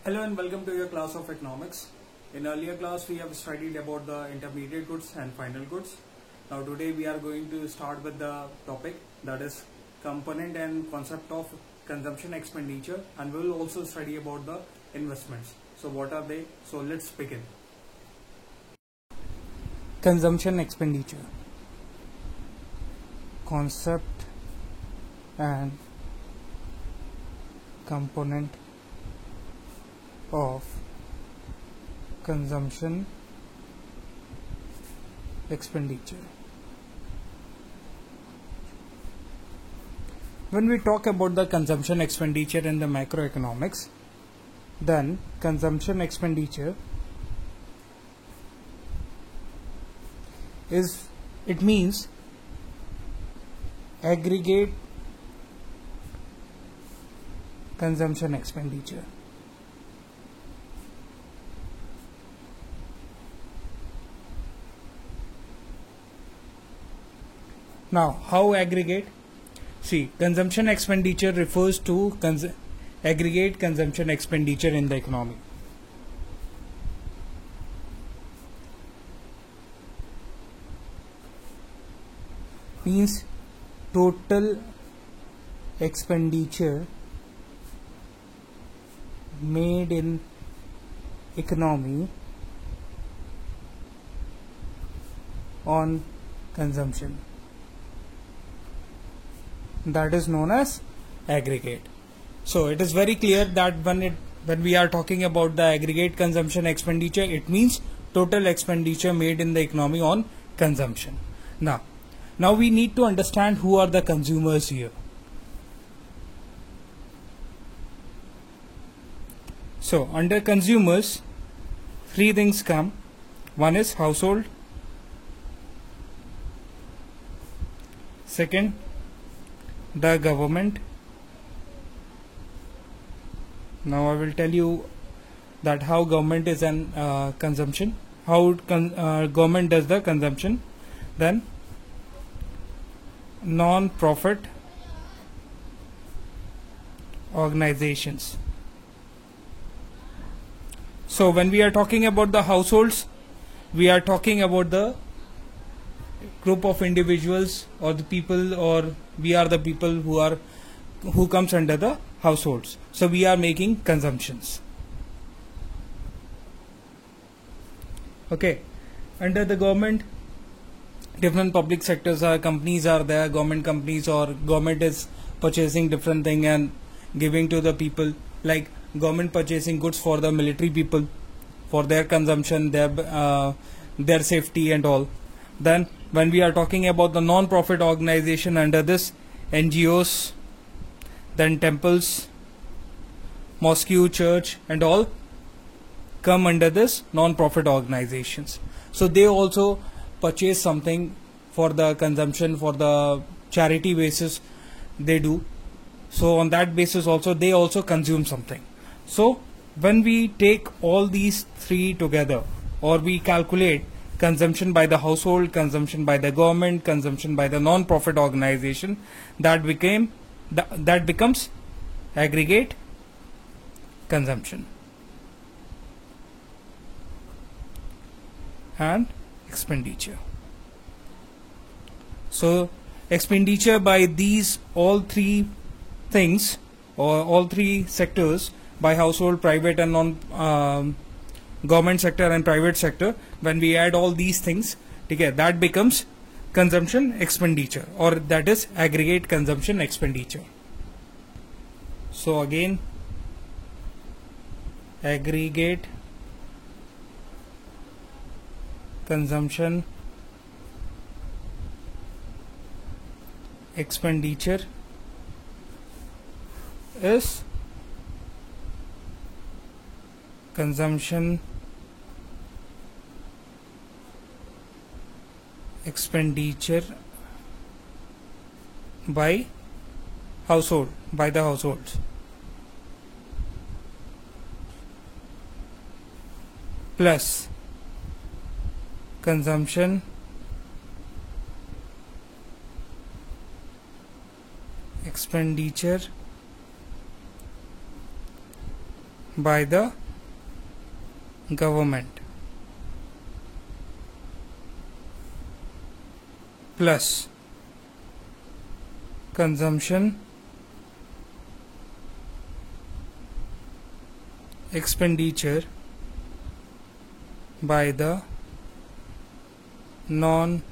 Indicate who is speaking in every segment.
Speaker 1: Hello and welcome to your class of economics. In earlier class we have studied about the intermediate goods and final goods. Now today we are going to start with the topic that is component and concept of consumption expenditure, and we will also study about the investments. So what are they? So let's begin. Consumption expenditure, concept and component of consumption expenditure. When we talk about the consumption expenditure in the macroeconomics, then consumption expenditure means aggregate consumption expenditure. Now, how aggregate? See, consumption expenditure refers to aggregate consumption expenditure in the economy. Means total expenditure made in economy on consumption. That is known as aggregate. So it is very clear that when we are talking about the aggregate consumption expenditure, it means total expenditure made in the economy on consumption. Now we need to understand who are the consumers here. So under consumers, three things come. One is household. Second, the government. Now I will tell you that how government is an consumption, how government does the consumption. Then non-profit organizations. So when we are talking about the households, we are talking about the group of individuals or the people, or we are the people who comes under the households. So we are making consumptions. Okay, under the government, different public sectors are companies are there, government companies, or government is purchasing different thing and giving to the people, like government purchasing goods for the military people for their consumption, their safety and all. Then when we are talking about the non-profit organization, under this NGOs, then temples, mosque, church and all come under this non-profit organizations. So they also purchase something for the consumption, for the charity basis they do. So on that basis also they also consume something. So when we take all these three together, or we calculate consumption by the household, consumption by the government, consumption by the non-profit organization, that becomes aggregate consumption and expenditure. So expenditure by these all three things, or all three sectors, by household, private and non government sector and private sector, when we add all these things together, that becomes consumption expenditure, or that is aggregate consumption expenditure. So again, aggregate consumption expenditure is consumption expenditure by household, by the households, plus consumption expenditure by the government plus consumption expenditure by the non-profit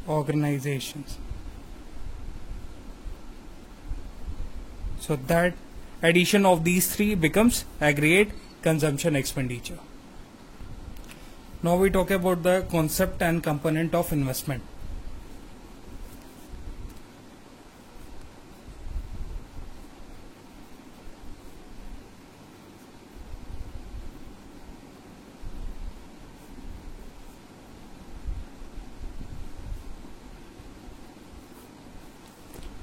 Speaker 1: organizations. So that addition of these three becomes aggregate consumption expenditure. Now we talk about the concept and component of investment.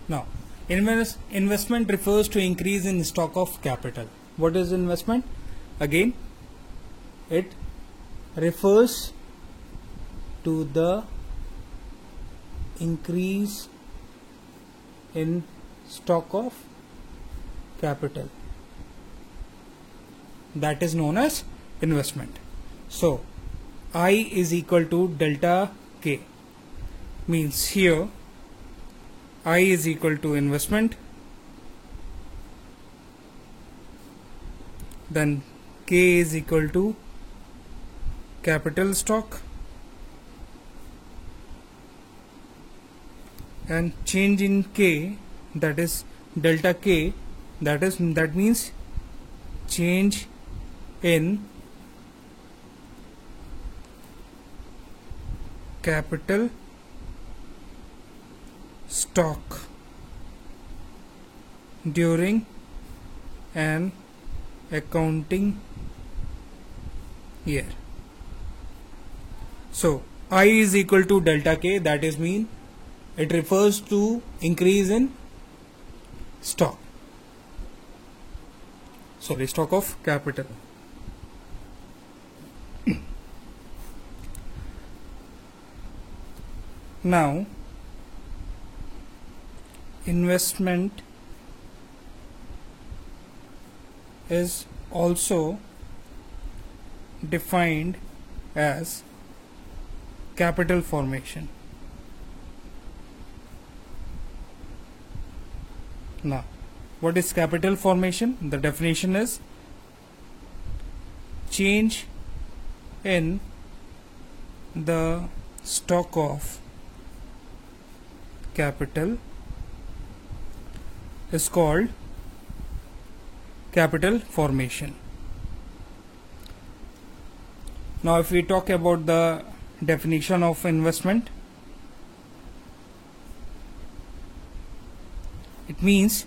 Speaker 1: Now, investment refers to increase in stock of capital. What is investment? Again, it refers to the increase in stock of capital. That is known as investment. So, I is equal to delta K. Means here I is equal to investment, then K is equal to capital stock, and change in K, that is delta K, that means change in capital stock during an accounting year. So I is equal to delta K, that is mean it refers to increase in stock, sorry, stock of capital. Now investment is also defined as capital formation. Now, what is capital formation? The definition is change in the stock of capital is called capital formation. Now if we talk about the definition of investment, it means,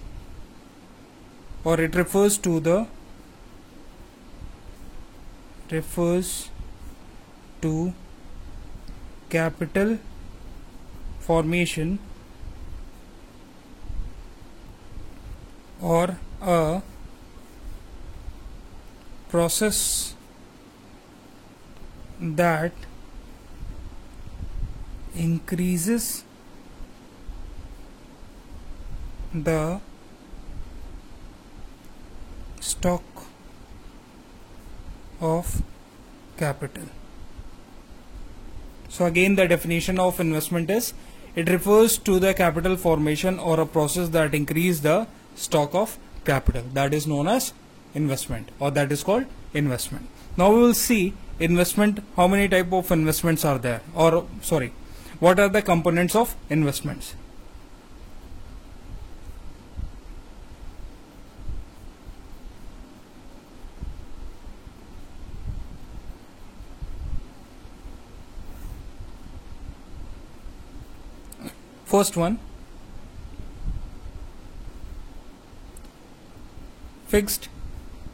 Speaker 1: or it refers to capital formation or a process that increases the stock of capital. So again, the definition of investment is it refers to the capital formation or a process that increases the stock of capital. That is known as investment, or that is called investment. Now we will see investment, how many type of investments are there, or sorry, what are the components of investments. First one, fixed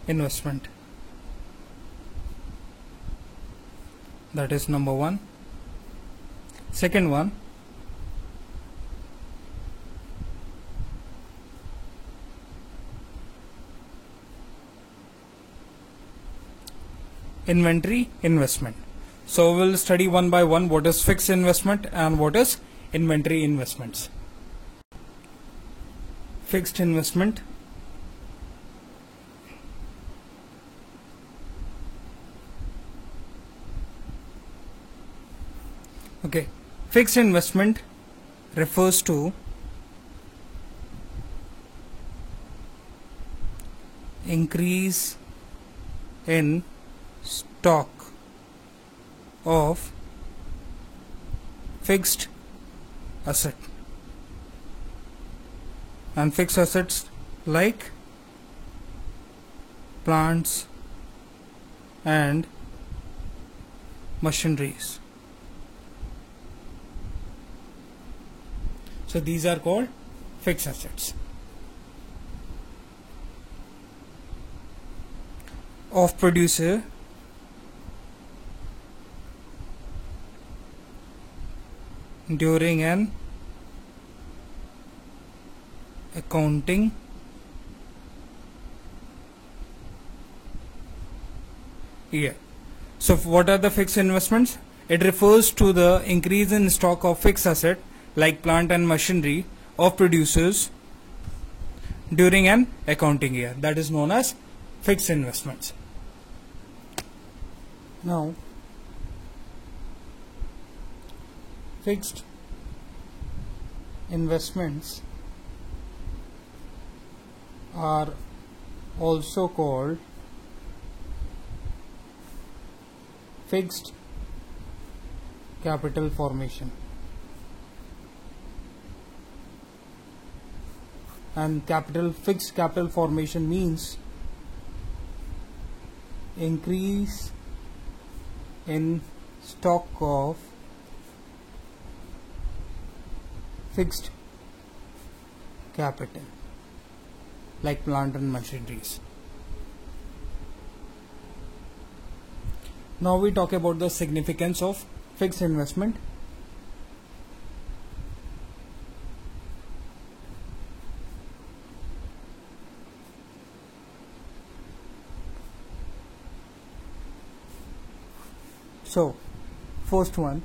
Speaker 1: investment. That is number one. Second one, inventory investment. So we'll study one by one what is fixed investment and what is inventory investments. fixed investment. Okay, fixed investment refers to increase in stock of fixed asset, and fixed assets like plants and machineries. So these are called fixed assets. Of producer during an accounting year. So what are the fixed investments? It refers to the increase in stock of fixed asset like plant and machinery of producers during an accounting year. That is known as fixed investments. Now, fixed investments are also called fixed capital formation, and fixed capital formation means increase in stock of fixed capital like plant and machineries. Now we talk about the significance of fixed investment. So, first one,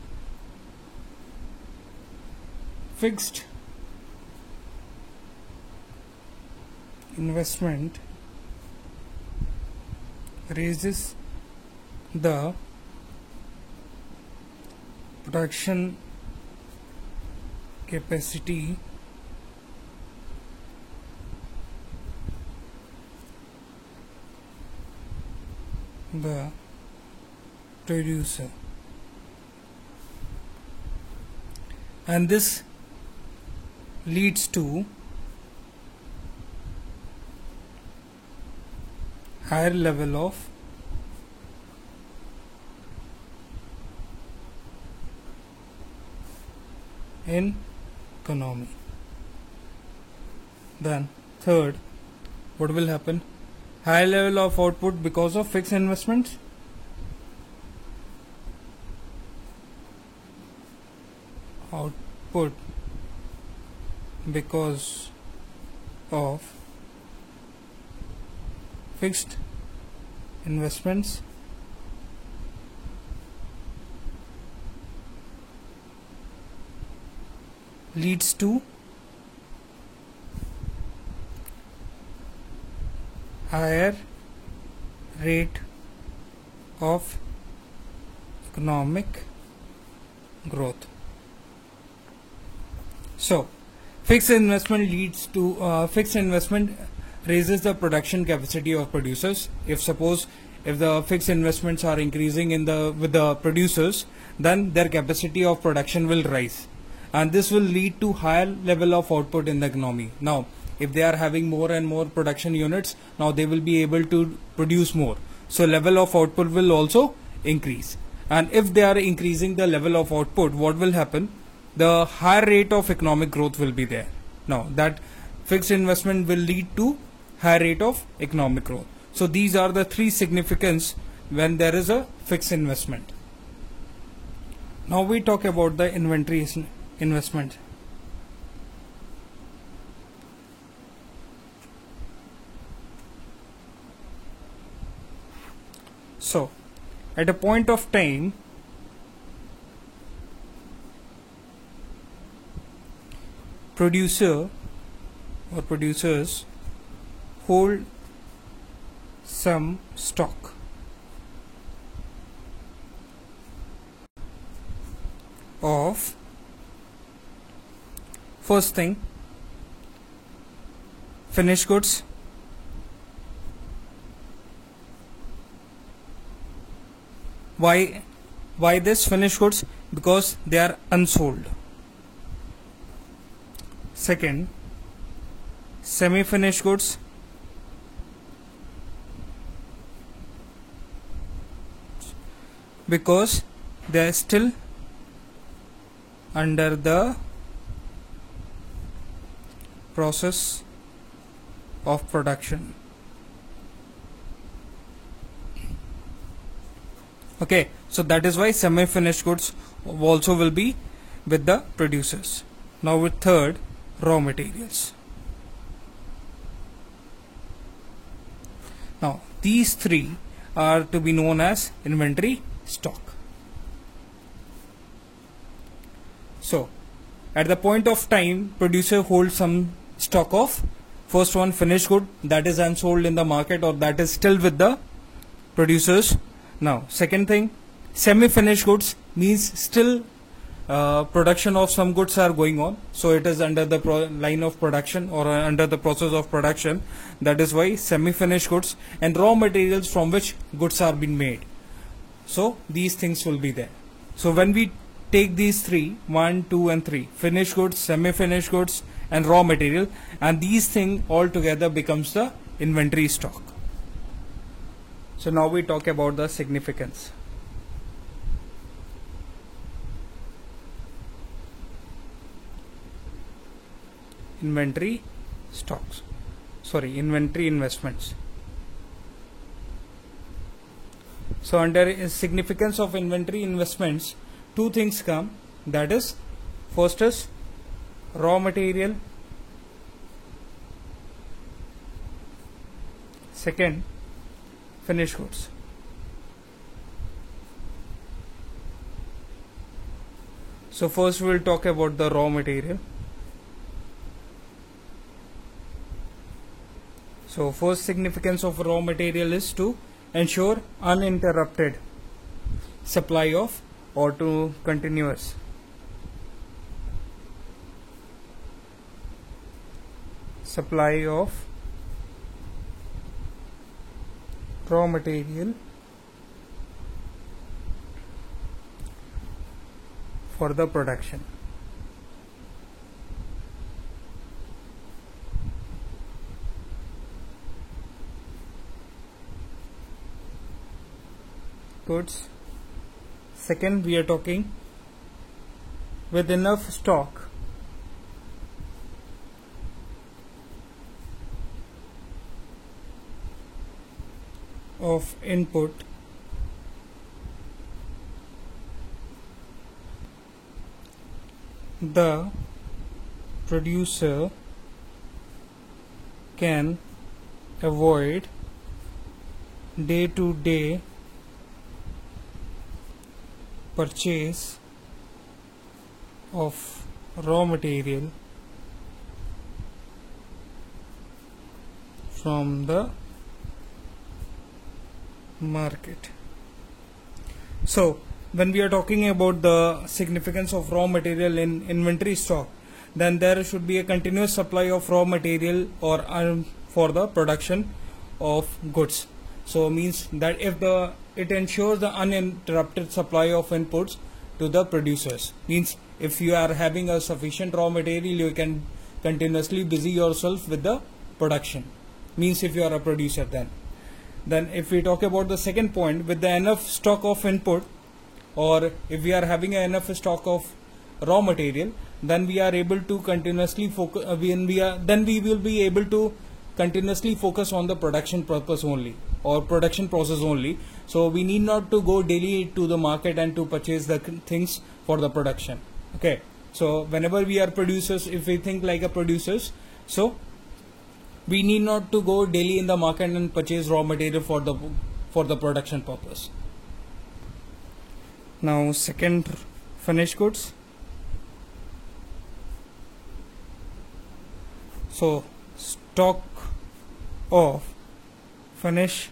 Speaker 1: fixed investment raises the production capacity the producer, and this leads to higher level of in economy. Then third, what will happen? High level of output because of fixed investments. Output because of fixed investments leads to higher rate of economic growth. So, fixed investment raises the production capacity of producers. If the fixed investments are increasing with the producers, then their capacity of production will rise, and this will lead to higher level of output in the economy. Now, if they are having more and more production units, now they will be able to produce more. So level of output will also increase. And if they are increasing the level of output, what will happen? The higher rate of economic growth will be there. Now that fixed investment will lead to higher rate of economic growth. So these are the three significance when there is a fixed investment. Now we talk about the inventory investment. So at a point of time, producer or producers hold some stock of, first thing, finished goods. Why this finished goods? Because they are unsold. Second, semi-finished goods. Because they are still under the process of production. Okay, so that is why semi-finished goods also will be with the producers. Now with third, raw materials. Now these three are to be known as inventory stock. So at the point of time, producer holds some stock of, first one, finished good, that is unsold in the market or that is still with the producers. Now second thing, semi-finished goods means still production of some goods are going on, so it is under the line of production or under the process of production. That is why semi-finished goods, and raw materials from which goods are being made. So these things will be there. So when we take these three, 1, 2 and 3, finished goods, semi-finished goods and raw material, and these things all together becomes the inventory stock. So now we talk about the significance. Inventory stocks, inventory investments. So under significance of inventory investments, two things come, that is, first is raw material, second, finished goods. So first we will talk about the raw material. So first significance of raw material is to ensure uninterrupted supply of, or to continuous supply of raw material for the production. Goods. Second, we are talking with enough stock of input the producer can avoid day-to-day purchase of raw material from the market. So when we are talking about the significance of raw material in inventory stock, then there should be a continuous supply of raw material or for the production of goods. So means that if it ensures the uninterrupted supply of inputs to the producers. Means if you are having a sufficient raw material, you can continuously busy yourself with the production. Means if you are a producer, then if we talk about the second point, with the enough stock of input, or if we are having enough stock of raw material, then we are able to continuously focus. Then we will be able to continuously focus on the production purpose only, or production process only. So we need not to go daily to the market and to purchase the things for the production. Okay, so whenever we are producers, if we think like a producers, so we need not to go daily in the market and purchase raw material for the production purpose. Now second, finished goods. So stock of finished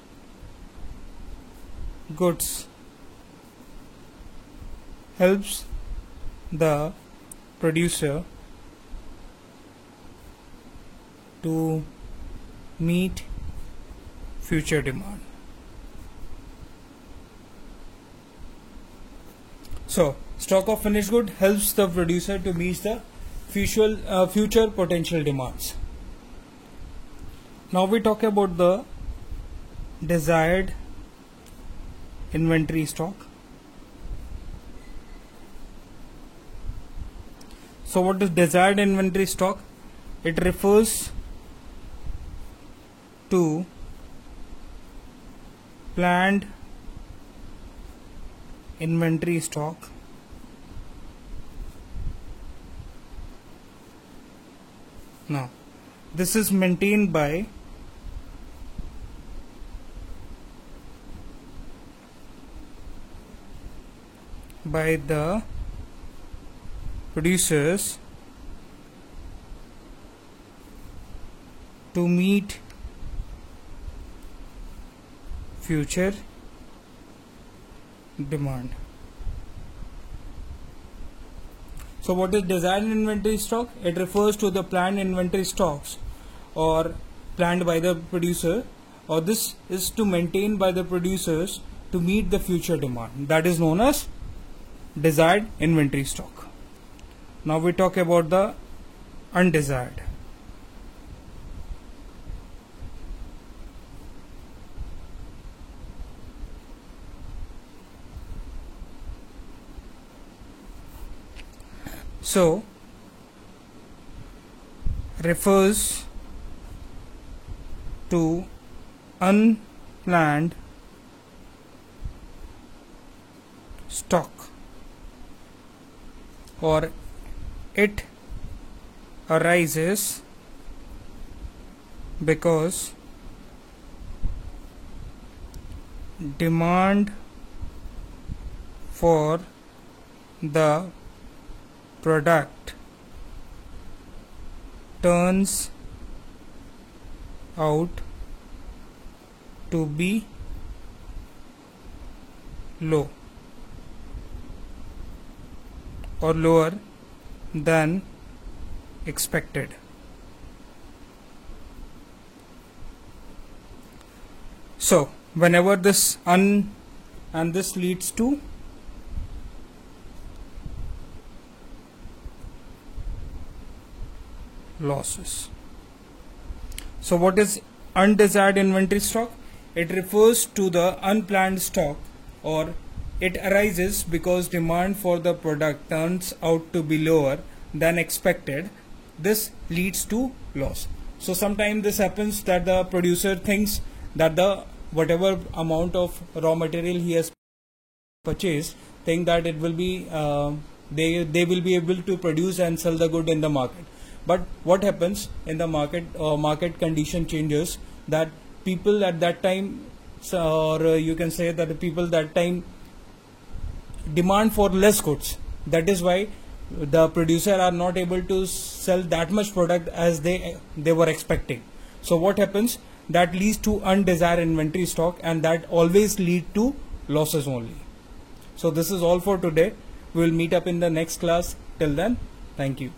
Speaker 1: goods helps the producer to meet future demand. So stock of finished good helps the producer to meet the future potential demands. Now we talk about the desired inventory stock. So what is desired inventory stock? It refers to planned inventory stock now. This is maintained by the producers to meet future demand. So what is desired inventory stock? It refers to the planned inventory stocks or planned by the producer, or this is to maintain by the producers to meet the future demand. That is known as desired inventory stock. Now we talk about the undesired. So refers to unplanned stock, or it arises because demand for the product turns out to be low or lower than expected. So whenever this and this leads to losses. So what is undesired inventory stock? It refers to the unplanned stock, or it arises because demand for the product turns out to be lower than expected. This leads to loss. So sometimes this happens that the producer thinks that the whatever amount of raw material he has purchased, think that it will be they will be able to produce and sell the good in the market. But what happens in the market, market condition changes, that people at that time, or you can say that the people that time demand for less goods. That is why the producer are not able to sell that much product as they were expecting. So what happens? That leads to undesired inventory stock, and that always lead to losses only. So this is all for today. We will meet up in the next class. Till then, thank you.